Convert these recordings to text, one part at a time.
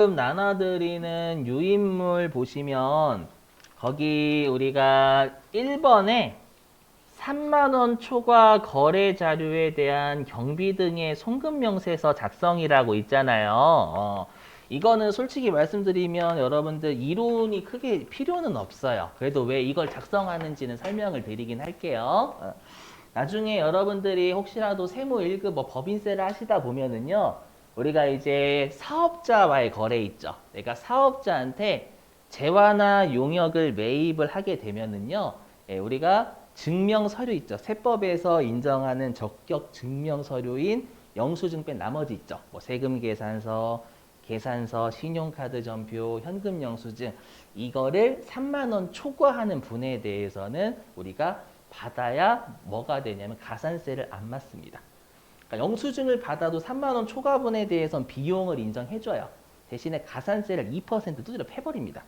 지금 나눠드리는 유인물 보시면 거기 우리가 1번에 3만 원 초과 거래 자료에 대한 경비 등의 송금명세서 작성이라고 있잖아요. 이거는 솔직히 말씀드리면 여러분들 이론이 크게 필요는 없어요. 그래도 왜 이걸 작성하는지는 설명을 드리긴 할게요. 나중에 여러분들이 혹시라도 세무 1급 뭐 법인세를 하시다 보면은요. 우리가 이제 사업자와의 거래 있죠. 내가 사업자한테 재화나 용역을 매입을 하게 되면은요. 우리가 증명 서류 있죠. 세법에서 인정하는 적격 증명 서류인 영수증 뺀 나머지 있죠. 뭐 세금 계산서, 계산서, 신용카드 전표, 현금 영수증 이거를 3만 원 초과하는 분에 대해서는 우리가 받아야 뭐가 되냐면 가산세를 안 맞습니다. 그러니까 영수증을 받아도 3만 원 초과분에 대해서는 비용을 인정해줘요. 대신에 가산세를 2% 두드려 패버립니다.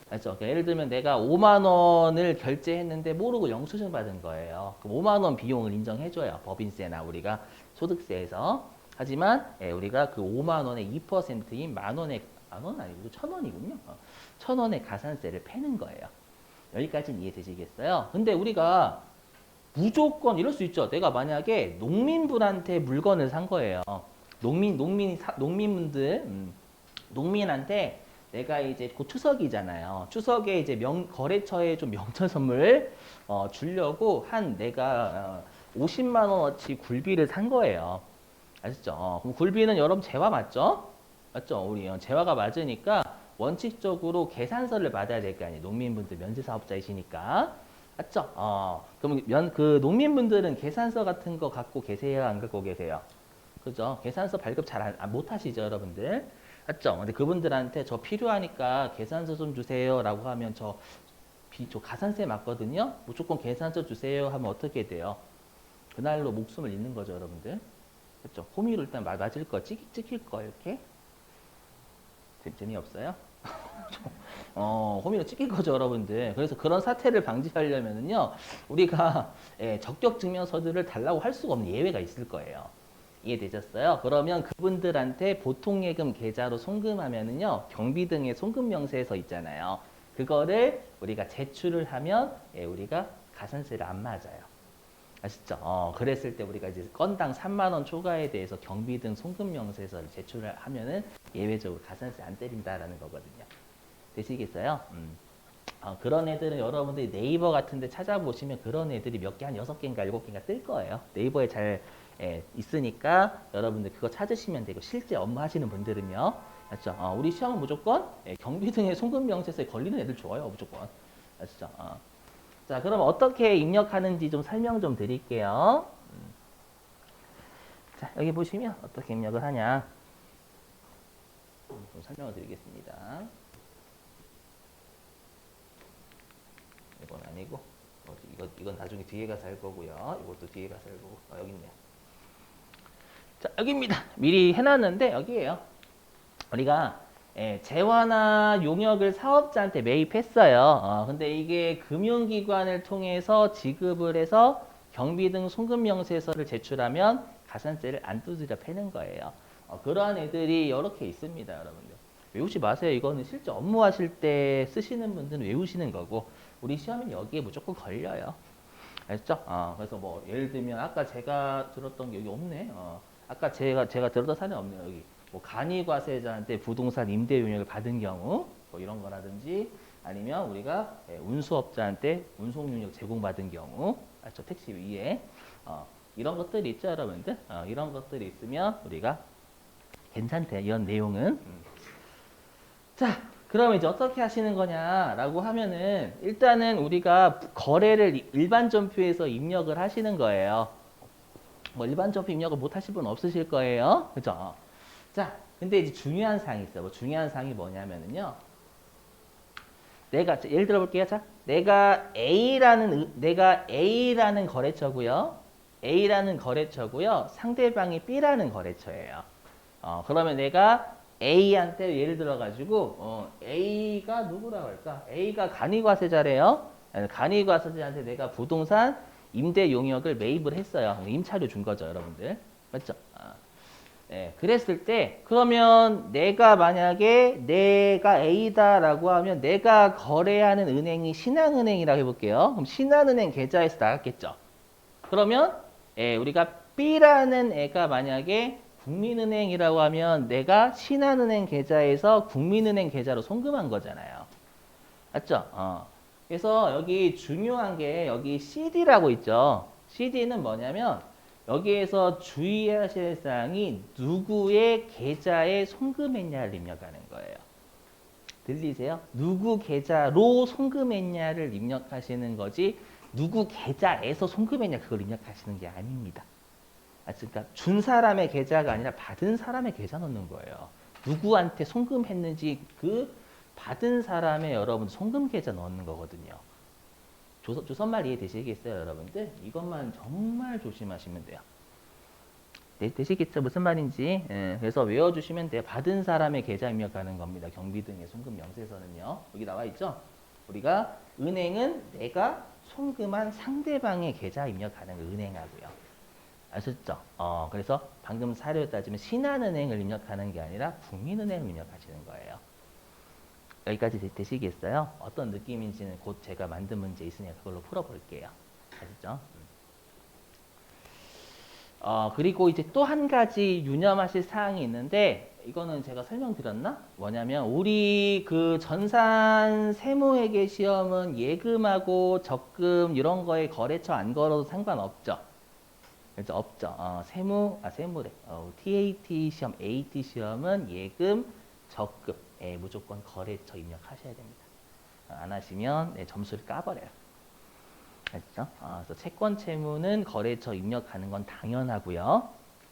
알죠? 그러니까 예를 들면 내가 5만 원을 결제했는데 모르고 영수증 받은 거예요. 그럼 5만 원 비용을 인정해줘요. 법인세나 우리가 소득세에서. 하지만 우리가 그 5만 원의 2%인 만 원의 만 원 아니고 1,000원이군요. 1,000원의 가산세를 패는 거예요. 여기까지는 이해되시겠어요? 근데 우리가 무조건 이럴 수 있죠. 내가 만약에 농민분한테 물건을 산 거예요. 농민분들, 농민한테 내가 이제 곧 추석이잖아요. 추석에 이제 거래처에 좀 명절 선물 주려고 한 내가 50만 원어치 굴비를 산 거예요. 아시죠? 그럼 굴비는 여러분 재화 맞죠? 맞죠? 우리 재화가 맞으니까 원칙적으로 계산서를 받아야 될 거 아니에요. 농민분들 면세사업자이시니까. 맞죠? 그럼 그 농민분들은 계산서 같은 거 갖고 계세요? 안 갖고 계세요? 그죠? 계산서 발급 잘 못 하시죠, 여러분들? 맞죠? 근데 그분들한테 저 필요하니까 계산서 좀 주세요 라고 하면 저 가산세 맞거든요? 무조건 계산서 주세요 하면 어떻게 돼요? 그날로 목숨을 잃는 거죠, 여러분들. 그렇죠? 호미로 일단 맞을 거, 찍힐 거, 이렇게. 재미없어요? 호미로 찍힐 거죠, 여러분들. 그래서 그런 사태를 방지하려면은요, 우리가 적격 증명서들을 달라고 할 수가 없는 예외가 있을 거예요. 이해되셨어요? 그러면 그분들한테 보통예금 계좌로 송금하면은요, 경비 등의 송금 명세서 있잖아요. 그거를 우리가 제출을 하면 우리가 가산세를 안 맞아요. 아시죠? 그랬을 때 우리가 이제 건당 3만 원 초과에 대해서 경비 등 송금 명세서를 제출을 하면은 예외적으로 가산세 안 때린다라는 거거든요. 되시겠어요? 그런 애들은 여러분들이 네이버 같은 데 찾아보시면 그런 애들이 몇 개, 한 6개인가 7개인가 뜰 거예요. 네이버에 잘 있으니까 여러분들 그거 찾으시면 되고 실제 업무 하시는 분들은요. 맞죠? 우리 시험은 무조건 경비 등의 송금 명세서에 걸리는 애들 좋아요. 무조건. 아시죠? 자, 그럼 어떻게 입력하는지 좀 설명 좀 드릴게요. 자, 여기 보시면 어떻게 입력을 하냐. 좀 설명을 드리겠습니다. 이건 아니고, 이건 나중에 뒤에 가서 할 거고요. 이것도 뒤에 가서 할 거고. 여기 있네요. 자, 여기입니다. 미리 해놨는데, 여기에요. 우리가 재화나 용역을 사업자한테 매입했어요. 근데 이게 금융기관을 통해서 지급을 해서 경비 등 송금명세서를 제출하면 가산세를 안 두드려 패는 거예요. 그러한 애들이 여러 개 있습니다, 여러분들. 외우지 마세요. 이거는 실제 업무하실 때 쓰시는 분들은 외우시는 거고 우리 시험은 여기에 무조건 걸려요. 알죠? 그래서 뭐 예를 들면 아까 제가 들었던 게 여기 없네. 아까 제가 들었던 사례 없네요, 여기. 뭐 간이과세자한테 부동산 임대 용역을 받은 경우 뭐 이런 거라든지 아니면 우리가 운수업자한테 운송 용역 제공받은 경우 저 택시 위에 이런 것들이 있죠, 여러분들. 이런 것들이 있으면 우리가 괜찮대, 이런 내용은. 자, 그러면 이제 어떻게 하시는 거냐라고 하면은 일단은 우리가 거래를 일반 점표에서 입력을 하시는 거예요. 뭐 일반 점표 입력을 못 하실 분 없으실 거예요. 그죠? 자, 근데 이제 중요한 사항이 있어요. 뭐 중요한 사항이 뭐냐면은요. 내가 예를 들어 볼게요. 자, 내가 A라는 거래처고요. A라는 거래처고요. 상대방이 B라는 거래처예요. 그러면 내가 A한테 예를 들어 가지고 A가 누구라고 할까? A가 간이과세자래요. 간이과세자한테 내가 부동산 임대 용역을 매입을 했어요. 임차료 준 거죠, 여러분들. 맞죠? 예, 그랬을 때 그러면 내가 만약에 내가 A다라고 하면 내가 거래하는 은행이 신한은행이라고 해볼게요. 그럼 신한은행 계좌에서 나갔겠죠. 그러면 예, 우리가 B라는 애가 만약에 국민은행이라고 하면 내가 신한은행 계좌에서 국민은행 계좌로 송금한 거잖아요. 맞죠? 그래서 여기 중요한 게 여기 CD라고 있죠. CD는 뭐냐면 여기에서 주의하실 사항이 누구의 계좌에 송금했냐를 입력하는 거예요. 들리세요? 누구 계좌로 송금했냐를 입력하시는 거지 누구 계좌에서 송금했냐 그걸 입력하시는 게 아닙니다. 그러니까 준 사람의 계좌가 아니라 받은 사람의 계좌 넣는 거예요. 누구한테 송금했는지 그 받은 사람의 여러분 송금 계좌 넣는 거거든요. 조선말 이해되시겠어요, 여러분들? 이것만 정말 조심하시면 돼요. 되시겠죠? 무슨 말인지. 예, 그래서 외워주시면 돼요. 받은 사람의 계좌 입력하는 겁니다. 경비등의 송금 명세서는요. 여기 나와 있죠? 우리가 은행은 내가 송금한 상대방의 계좌 입력하는 은행하고요. 아셨죠? 그래서 방금 사료에 따지면 신한은행을 입력하는 게 아니라 국민은행을 입력하시는 거예요. 여기까지 되시겠어요? 어떤 느낌인지는 곧 제가 만든 문제 있으니까 그걸로 풀어볼게요. 아시죠? 그리고 이제 또 한 가지 유념하실 사항이 있는데 이거는 제가 설명드렸나? 뭐냐면 우리 그 전산 세무회계 시험은 예금하고 적금 이런 거에 거래처 안 걸어도 상관없죠. 그래서 없죠. 세무래. TAT 시험, AT 시험은 예금, 적금에 무조건 거래처 입력하셔야 됩니다. 안 하시면 네, 점수를 까버려요. 알죠? 그래서 채권 채무는 거래처 입력하는 건 당연하고요.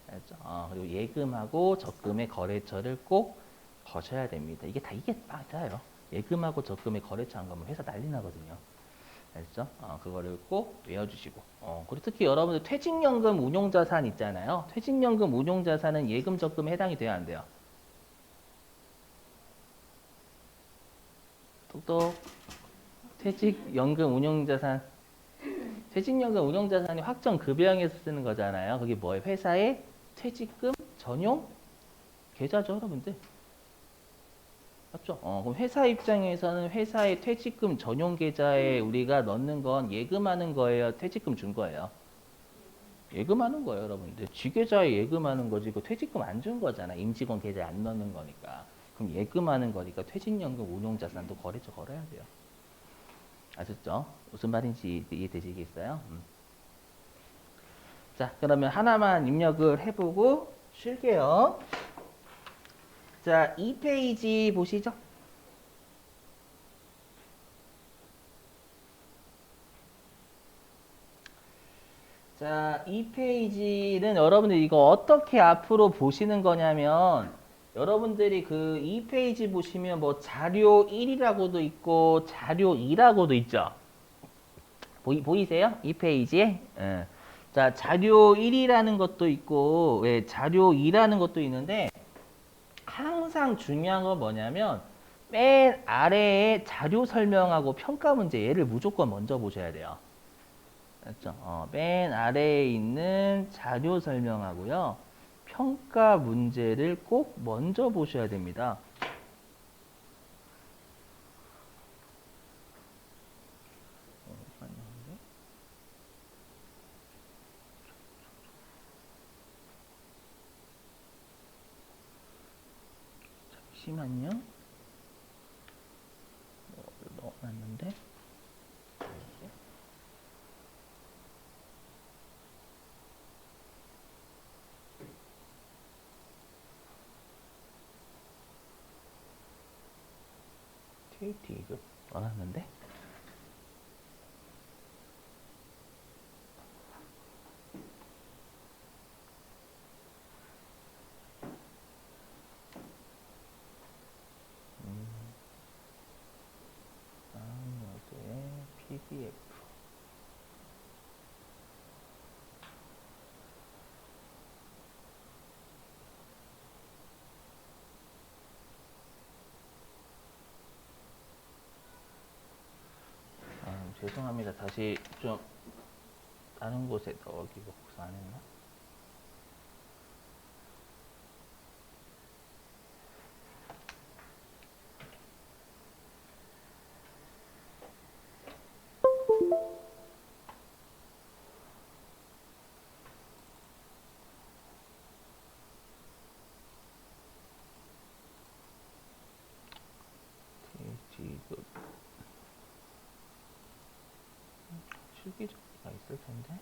알죠? 그리고 예금하고 적금의 거래처를 꼭 거셔야 됩니다. 이게 맞아요. 예금하고 적금의 거래처 안 가면 회사 난리 나거든요. 알죠? 그거를 꼭 외워주시고. 그리고 특히 여러분들 퇴직연금 운용자산 있잖아요. 퇴직연금 운용자산은 예금, 적금에 해당이 돼야 안 돼요. 똑똑. 퇴직연금 운용자산. 퇴직연금 운용자산이 확정급여형에서 쓰는 거잖아요. 그게 뭐예요? 회사의 퇴직금 전용 계좌죠, 여러분들. 맞죠? 그럼 회사 입장에서는 회사의 퇴직금 전용 계좌에 우리가 넣는 건 예금하는 거예요? 퇴직금 준 거예요? 예금하는 거예요, 여러분들. 지계좌에 예금하는 거지, 그 퇴직금 안 준 거잖아. 임직원 계좌에 안 넣는 거니까. 그럼 예금하는 거니까 퇴직연금 운용자산도 거래처 걸어야 돼요. 아셨죠? 무슨 말인지 이해되시겠어요? 자, 그러면 하나만 입력을 해보고 쉴게요. 자, 2페이지 보시죠. 자, 2페이지는 여러분들 이거 어떻게 앞으로 보시는 거냐면 여러분들이 그 2페이지 보시면 뭐 자료 1이라고도 있고 자료 2라고도 있죠. 보이세요? 2페이지에? 예. 자, 자료 1이라는 것도 있고 자료 2라는 것도 있는데 항상 중요한 건 뭐냐면 맨 아래에 자료 설명하고 평가 문제 얘를 무조건 먼저 보셔야 돼요. 그렇죠? 맨 아래에 있는 자료 설명하고요. 평가 문제를 꼭 먼저 보셔야 됩니다. 잠시만요. 넣어놨는데. TAT 넣어놨는데. 다운로드에 PDF. 죄송합니다. 다시 좀 다른 곳에 넣기가 복사 안 했나? 실기적기가 있을 텐데.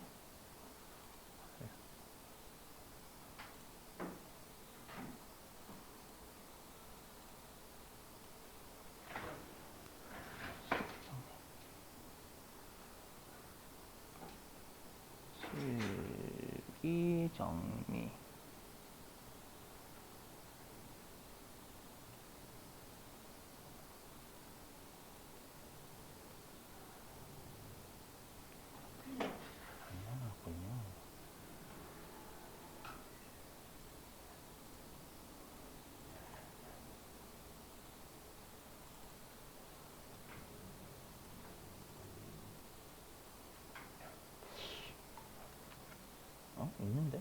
실기정리. 있는데?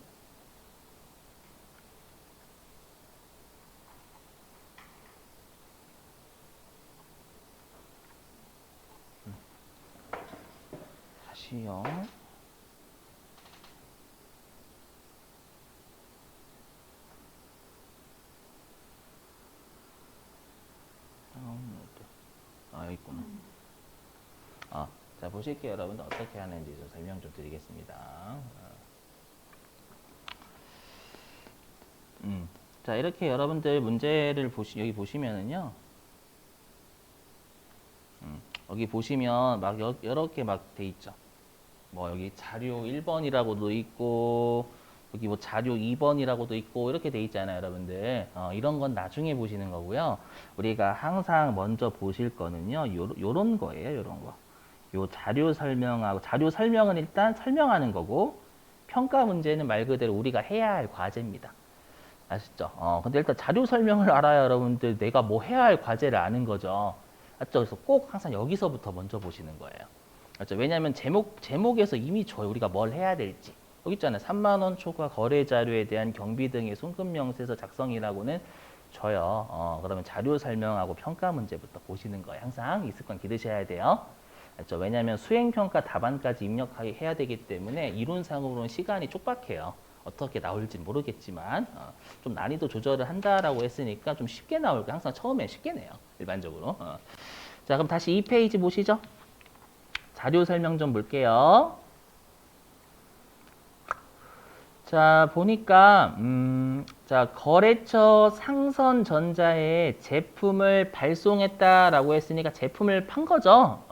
다시요. 다운로드. 있구나. 자, 보실게요. 여러분들 어떻게 하는지 좀 설명 좀 드리겠습니다. 자, 이렇게 여러분들 문제를 여기 보시면은요. 여기 보시면 막 여러 개 막 돼 있죠. 뭐 여기 자료 1번이라고도 있고 여기 뭐 자료 2번이라고도 있고 이렇게 돼 있잖아요, 여러분들. 이런 건 나중에 보시는 거고요. 우리가 항상 먼저 보실 거는요. 요런 거예요, 요런 거. 요 자료 설명하고 자료 설명은 일단 설명하는 거고 평가 문제는 말 그대로 우리가 해야 할 과제입니다. 아시죠? 근데 일단 자료 설명을 알아야 여러분들 내가 뭐 해야 할 과제를 아는 거죠. 맞죠? 그래서 꼭 항상 여기서부터 먼저 보시는 거예요. 맞죠? 왜냐하면 제목에서 이미 줘요. 우리가 뭘 해야 될지. 여기 있잖아요. 3만 원 초과 거래 자료에 대한 경비 등의 송금 명세서 작성이라고는 줘요. 그러면 자료 설명하고 평가 문제부터 보시는 거예요. 항상 이 습관 기르셔야 돼요. 맞죠? 왜냐하면 수행평가 답안까지 입력해야 되기 때문에 이론상으로는 시간이 촉박해요. 어떻게 나올지 모르겠지만 좀 난이도 조절을 한다라고 했으니까 좀 쉽게 나올 거 항상 처음에 쉽게 내요. 일반적으로. 자, 그럼 다시 2페이지 보시죠. 자료 설명 좀 볼게요. 자, 보니까 자, 거래처 상선전자에 제품을 발송했다라고 했으니까 제품을 판 거죠.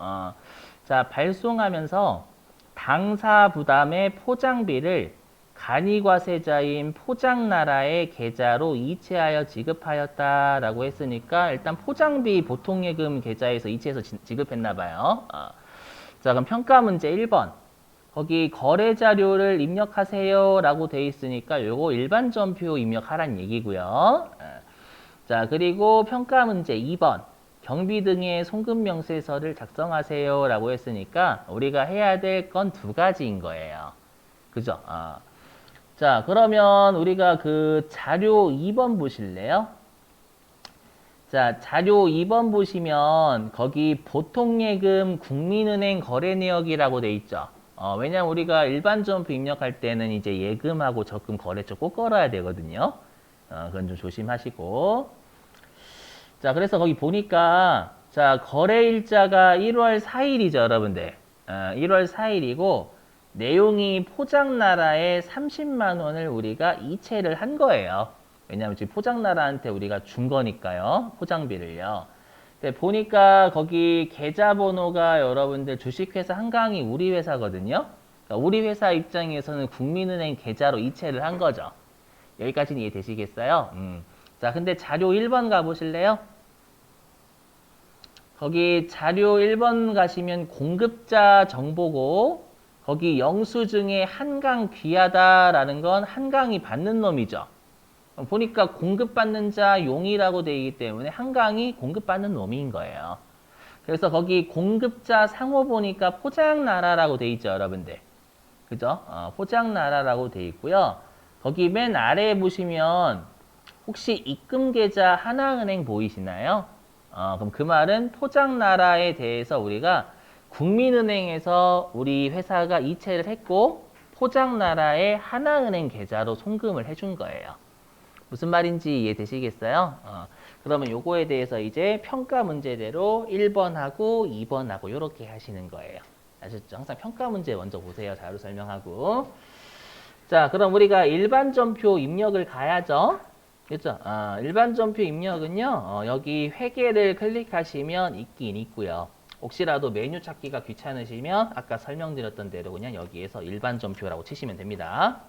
자, 발송하면서 당사 부담의 포장비를 간이과세자인 포장나라의 계좌로 이체하여 지급하였다라고 했으니까 일단 포장비 보통예금 계좌에서 이체해서 지급했나 봐요. 자, 그럼 평가 문제 1번. 거기 거래 자료를 입력하세요 라고 돼 있으니까 요거 일반 전표 입력하란 얘기고요. 자, 그리고 평가 문제 2번. 경비 등의 송금 명세서를 작성하세요 라고 했으니까 우리가 해야 될 건 두 가지인 거예요. 그죠? 자, 그러면 우리가 그 자료 2번 보실래요? 자, 자료 2번 보시면 거기 보통예금 국민은행 거래내역이라고 돼 있죠. 왜냐면 우리가 일반 점프 입력할 때는 이제 예금하고 적금 거래처 꼭 걸어야 되거든요. 그건 좀 조심하시고. 자, 그래서 거기 보니까 자, 거래일자가 1월 4일이죠, 여러분들. 1월 4일이고 내용이 포장나라에 30만 원을 우리가 이체를 한 거예요. 왜냐하면 지금 포장나라한테 우리가 준 거니까요. 포장비를요. 근데 보니까 거기 계좌번호가 여러분들 주식회사 한강이 우리 회사거든요. 그러니까 우리 회사 입장에서는 국민은행 계좌로 이체를 한 거죠. 여기까지는 이해되시겠어요? 자, 근데 자료 1번 가보실래요? 거기 자료 1번 가시면 공급자 정보고 거기 영수증에 한강 귀하다라는 건 한강이 받는 놈이죠. 보니까 공급받는 자 용이라고 되어 있기 때문에 한강이 공급받는 놈인 거예요. 그래서 거기 공급자 상호 보니까 포장나라라고 되어 있죠, 여러분들. 그죠? 포장나라라고 되어 있고요. 거기 맨 아래에 보시면 혹시 입금계좌 하나은행 보이시나요? 그럼 그 말은 포장나라에 대해서 우리가 국민은행에서 우리 회사가 이체를 했고 포장나라의 하나은행 계좌로 송금을 해준 거예요. 무슨 말인지 이해되시겠어요? 그러면 요거에 대해서 이제 평가 문제대로 1번하고 2번하고 이렇게 하시는 거예요. 아셨죠? 항상 평가 문제 먼저 보세요. 자료 설명하고. 자, 그럼 우리가 일반전표 입력을 가야죠. 그렇죠? 일반전표 입력은요. 여기 회계를 클릭하시면 있긴 있고요. 혹시라도 메뉴 찾기가 귀찮으시면 아까 설명드렸던 대로 그냥 여기에서 일반전표라고 치시면 됩니다.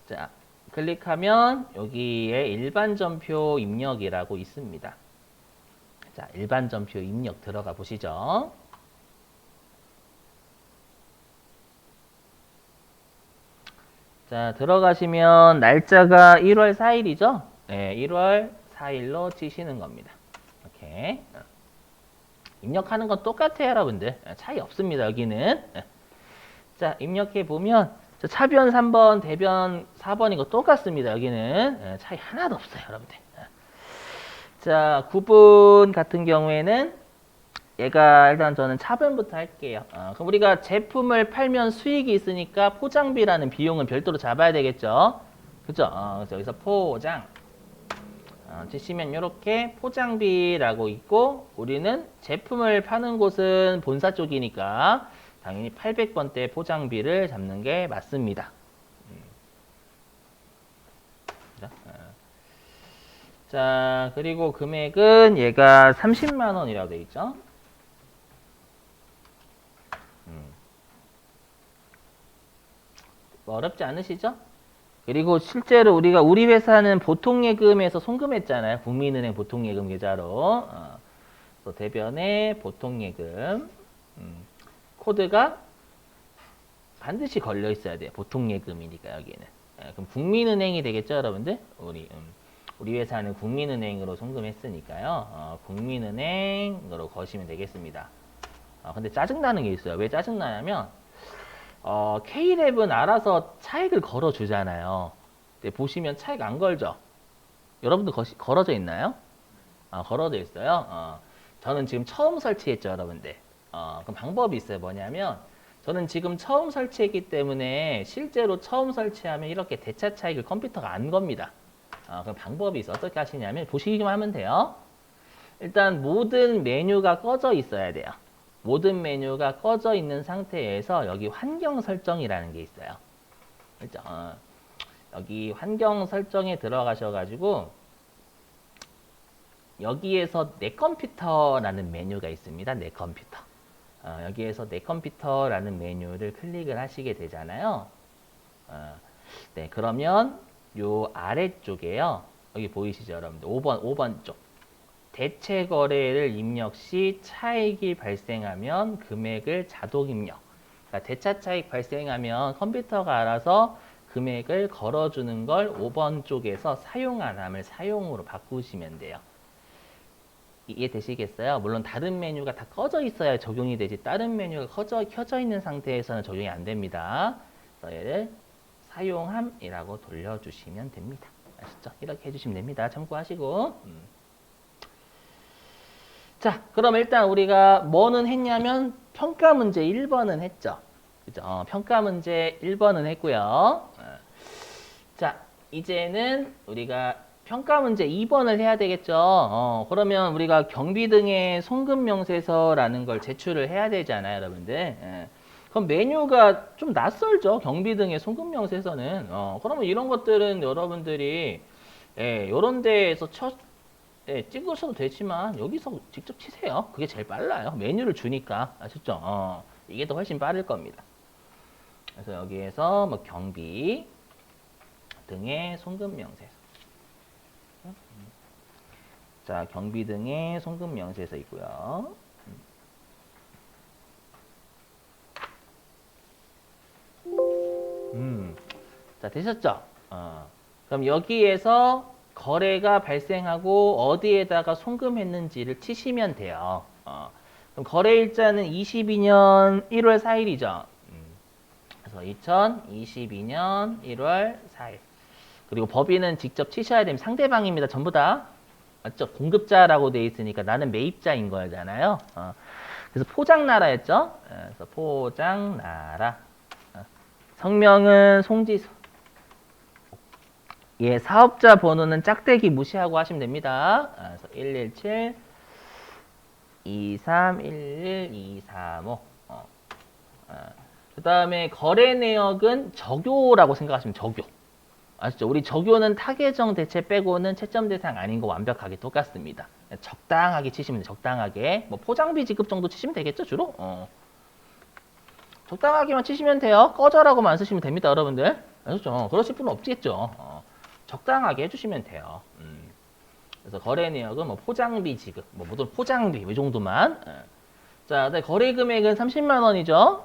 자, 클릭하면 여기에 일반전표 입력이라고 있습니다. 자, 일반전표 입력 들어가 보시죠. 자, 들어가시면 날짜가 1월 4일이죠? 네, 1월 4일로 치시는 겁니다. 이렇게. 입력하는 건 똑같아요, 여러분들. 차이 없습니다, 여기는. 자, 입력해 보면 차변 3번, 대변 4번 이거 똑같습니다. 여기는 차이 하나도 없어요, 여러분들. 자, 구분 같은 경우에는 얘가 일단 저는 차변부터 할게요. 그럼 우리가 제품을 팔면 수익이 있으니까 포장비라는 비용은 별도로 잡아야 되겠죠. 그죠? 그래서 여기서 포장 치시면 이렇게 포장비라고 있고 우리는 제품을 파는 곳은 본사 쪽이니까 당연히 800번대 포장비를 잡는 게 맞습니다. 자, 그리고 금액은 얘가 30만 원이라고 되어 있죠. 어렵지 않으시죠? 그리고 실제로 우리 회사는 보통예금에서 송금했잖아요. 국민은행 보통예금 계좌로. 또 대변에 보통예금 코드가 반드시 걸려 있어야 돼요. 보통예금이니까 여기는. 그럼 국민은행이 되겠죠, 여러분들? 우리 회사는 국민은행으로 송금했으니까요. 국민은행으로 거시면 되겠습니다. 근데 짜증나는 게 있어요. 왜 짜증나냐면 K랩은 알아서 차익을 걸어주잖아요. 근데 보시면 차익 안 걸죠? 여러분들 걸어져 있나요? 걸어져 있어요. 저는 지금 처음 설치했죠, 여러분들. 그럼 방법이 있어요. 뭐냐면 저는 지금 처음 설치했기 때문에 실제로 처음 설치하면 이렇게 대차 차익을 컴퓨터가 안 겁니다. 그럼 방법이 있어. 어떻게 하시냐면 보시기만 하면 돼요. 일단 모든 메뉴가 꺼져 있어야 돼요. 모든 메뉴가 꺼져 있는 상태에서 여기 환경 설정이라는 게 있어요. 그렇죠? 여기 환경 설정에 들어가셔가지고 여기에서 내 컴퓨터라는 메뉴가 있습니다. 내 컴퓨터. 여기에서 내 컴퓨터라는 메뉴를 클릭을 하시게 되잖아요. 네, 그러면 요 아래쪽에요. 여기 보이시죠, 여러분들? 5번 쪽. 대체 거래를 입력 시 차익이 발생하면 금액을 자동 입력. 그러니까 대차 차익 발생하면 컴퓨터가 알아서 금액을 걸어주는 걸 5번 쪽에서 사용 안 함을 사용으로 바꾸시면 돼요. 이해되시겠어요? 물론 다른 메뉴가 다 꺼져 있어야 적용이 되지 다른 메뉴가 켜져 있는 상태에서는 적용이 안 됩니다. 그래서 얘를 사용함이라고 돌려주시면 됩니다. 아시죠? 이렇게 해주시면 됩니다. 참고하시고. 자, 그럼 일단 우리가 뭐는 했냐면 평가 문제 1번은 했죠. 그죠? 평가 문제 1번은 했고요. 자, 이제는 우리가 평가 문제 2번을 해야 되겠죠. 그러면 우리가 경비 등의 송금 명세서라는 걸 제출을 해야 되잖아요, 여러분들. 그럼 메뉴가 좀 낯설죠. 경비 등의 송금 명세서는. 그러면 이런 것들은 여러분들이 이런 데에서 찍으셔도 되지만 여기서 직접 치세요. 그게 제일 빨라요. 메뉴를 주니까. 아셨죠? 이게 더 훨씬 빠를 겁니다. 그래서 여기에서 뭐 경비 등의 송금 명세서. 자, 경비 등의 송금 명세서 있고요. 자, 되셨죠? 그럼 여기에서 거래가 발생하고 어디에다가 송금했는지를 치시면 돼요. 그럼 거래일자는 22년 1월 4일이죠. 그래서 2022년 1월 4일. 그리고 법인은 직접 치셔야 됩니다. 상대방입니다. 전부 다. 맞죠? 공급자라고 돼 있으니까 나는 매입자인 거잖아요. 그래서 포장나라였죠. 그래서 포장나라. 성명은 송지수. 예, 사업자 번호는 짝대기 무시하고 하시면 됩니다. 그래서 117 2311 235. 그 다음에 거래 내역은 적요라고 생각하시면 적요. 아시죠? 우리 적요는 타계정 대체 빼고는 채점 대상 아닌 거 완벽하게 똑같습니다. 적당하게 치시면 돼요. 적당하게. 뭐 포장비 지급 정도 치시면 되겠죠, 주로? 적당하게만 치시면 돼요. 꺼져라고만 안 쓰시면 됩니다, 여러분들. 아시죠? 그러실 분은 없겠죠. 적당하게 해주시면 돼요. 그래서 거래 내역은 뭐 포장비 지급, 뭐 모든 포장비 이 정도만. 자, 거래 금액은 30만 원이죠.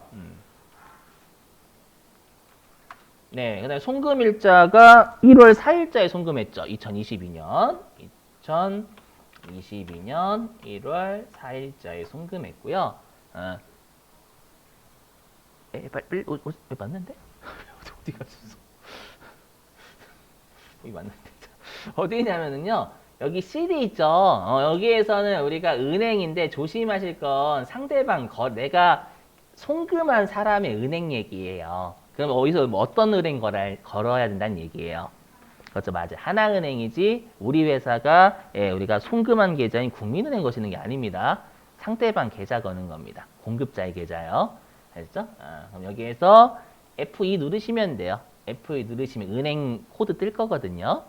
네, 그다음에 송금 일자가 1월 4일자에 송금했죠. 2022년 1월 4일자에 송금했고요. 빨리 맞는데? 어디 갔었어? 여기 맞는데. 어디냐면은요. 여기 CD 있죠. 여기에서는 우리가 은행인데 조심하실 건 상대방 내가 송금한 사람의 은행 얘기예요. 그럼 어디서 뭐 어떤 은행 걸어야 된다는 얘기예요. 그렇죠, 맞아요. 하나은행이지 우리 회사가 우리가 송금한 계좌인 국민은행 거시는 게 아닙니다. 상대방 계좌 거는 겁니다. 공급자의 계좌요. 알겠죠? 그럼 여기에서 F2 누르시면 돼요. F2 누르시면 은행 코드 뜰 거거든요.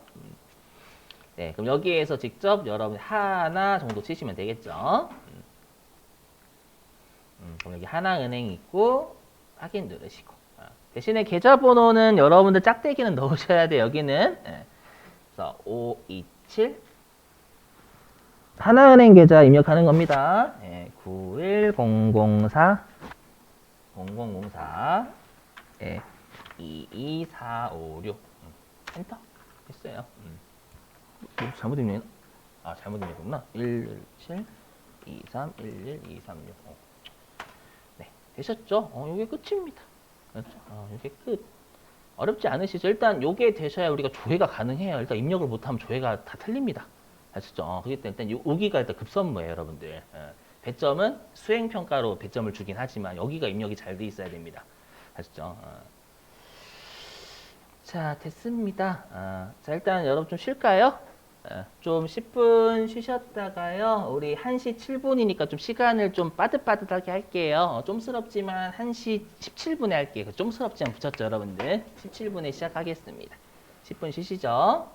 네, 그럼 여기에서 직접 여러분 하나 정도 치시면 되겠죠. 그럼 여기 하나은행 있고 확인 누르시고. 대신에 계좌번호는 여러분들 짝대기는 넣으셔야 돼요. 여기는. 그래서 527 하나은행 계좌 입력하는 겁니다. 91004 0004 22456 엔터 했어요. 잘못 입네. 잘못 입었구나. 117 23 11 236. 네, 되셨죠? 요게 끝입니다. 그렇죠? 요게 끝. 어렵지 않으시죠? 일단 요게 되셔야 우리가 조회가 가능해요. 일단 입력을 못하면 조회가 다 틀립니다. 아시죠? 그렇기 때문에 일단 여기가 일단 급선무예요, 여러분들. 배점은 수행평가로 배점을 주긴 하지만 여기가 입력이 잘 돼 있어야 됩니다. 아시죠? 자, 됐습니다. 자, 일단 여러분 좀 쉴까요? 좀 10분 쉬셨다가요. 우리 1시 7분이니까 좀 시간을 좀 빠듯빠듯하게 할게요. 좀스럽지만 1시 17분에 할게요. 좀스럽지만 붙였죠, 여러분들. 17분에 시작하겠습니다. 10분 쉬시죠.